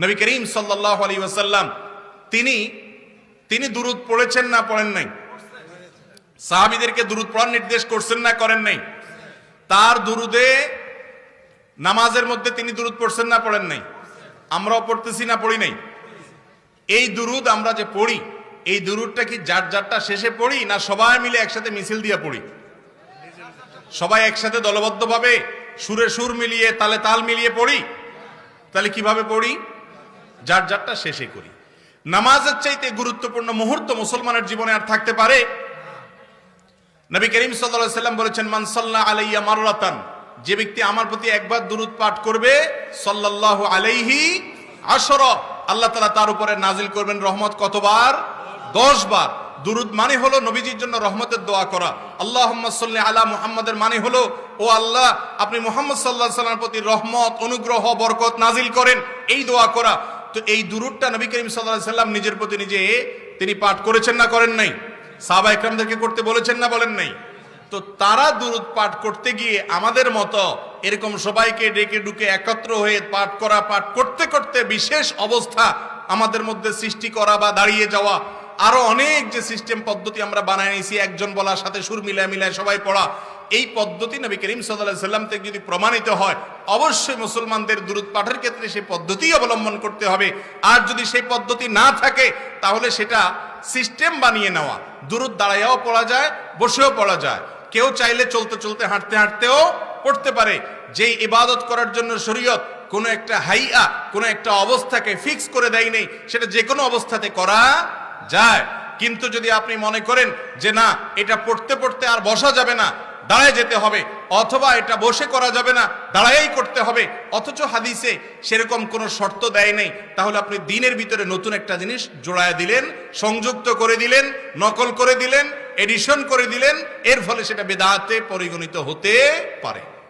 নবী করিম সাল্লাল্লাহু আলাইহি ওয়াসাল্লাম তিনি দুরূদ পড়েছেন না পড়েন নাই? সাহাবীদেরকে দুরূদ পড়ার নির্দেশ করছেন না করেন নাই? তার দুরূদে নামাজের মধ্যে তিনি দুরূদ পড়ছেন না পড়েন নাই? আমরাও পড়তেছি না পড়ি নাই? এই দুরূদ আমরা যে পড়ি, এই দুরূদটা কি যার যারটা শেষে পড়ি, না সবাই মিলে একসাথে মিছিল দিয়ে পড়ি? সবাই একসাথে দলবদ্ধভাবে সুরে সুর মিলিয়ে তালে তাল মিলিয়ে পড়ি। তাহলে কিভাবে পড়ি? যার যারটা শেষে করি। নামাজের চাইতে গুরুত্বপূর্ণ মুহূর্ত মুসলমানের জীবনে আর থাকতে পারে? নবী করিম সাল্লাল্লাহু আলাইহি ওয়াসাল্লাম বলেছেন, মান সাল্লা আলাইয়া মাররাতান, যে ব্যক্তি আমার প্রতি একবার দুরূদ পাঠ করবে, সাল্লাল্লাহু আলাইহি আশরা, আল্লাহ তাআলা তার উপরে নাজিল করবেন রহমত কতবার? 10 বার। দুরূদ মানে হলো নবীজির জন্য রহমতের দোয়া করা। আল্লাহুম্মা সাল্লি আলা মুহাম্মাদের মানে হলো, ও আল্লাহ আপনি মুহাম্মদ সাল্লাল্লাহু আলাইহি ওয়াসাল্লামের প্রতি রহমত, অনুগ্রহ, বরকত নাজিল করেন, এই দোয়া করা। তো এই দুরূদটা নবী করিম সাল্লাল্লাহু আলাইহি ওয়াসাল্লাম নিজের প্রতি নিজে তিনি পাঠ করেছেন না করেন নাই? সাহাবা ইকরামদেরকে করতে বলেছেন না বলেন নাই? তো তারা দুরূদ পাঠ করতে গিয়ে আমাদের মতো এরকম সবাইকে ডেকে ডুকে একত্র হয়ে পাঠ করা, পাঠ করতে করতে বিশেষ অবস্থা আমাদের মধ্যে সৃষ্টি করা বা দাঁড়িয়ে যাওয়া, আরো অনেক যে সিস্টেম পদ্ধতি আমরা বানায় নিয়েছি, একজন বলার সাথে সুর মিলায় মিলায় সবাই পড়া, এই পদ্ধতি নবী করিম সাল্লাল্লাহু আলাইহি ওয়াসাল্লাম থেকে যদি প্রমাণিত হয়, অবশ্যই মুসলমানদের দুরূদ পাঠের ক্ষেত্রে সেই পদ্ধতি অবলম্বন করতে হবে। আর যদি সেই পদ্ধতি না থাকে, তাহলে সেটা সিস্টেম বানিয়ে নেওয়া। দুরূদ দাঁড়ায়ও পড়া যায়, বসেও পড়া যায়, কেউ চাইলে চলতে চলতে হাঁটতে হাঁটতেও পড়তে পারে। যেই ইবাদত করার জন্য শরীয়ত কোনো একটা হাইয়া, কোনো একটা অবস্থাকে ফিক্স করে দেয় নেই, সেটা যে কোনো অবস্থাতে করা যায়। কিন্তু যদি আপনি মনে করেন যে না, এটা পড়তে পড়তে আর বসা যাবে না, দাঁড়ায় যেতে হবে, অথবা এটা বসে করা যাবে না, দাঁড়ায়েই করতে হবে, অথচ হাদিসে সেরকম কোনো শর্ত দেয় নেই, তাহলে আপনি দিনের ভিতরে নতুন একটা জিনিস জোড়ায় দিলেন, সংযুক্ত করে দিলেন, নকল করে দিলেন, এডিশন করে দিলেন, এর ফলে সেটা বেদাতে পরিগণিত হতে পারে।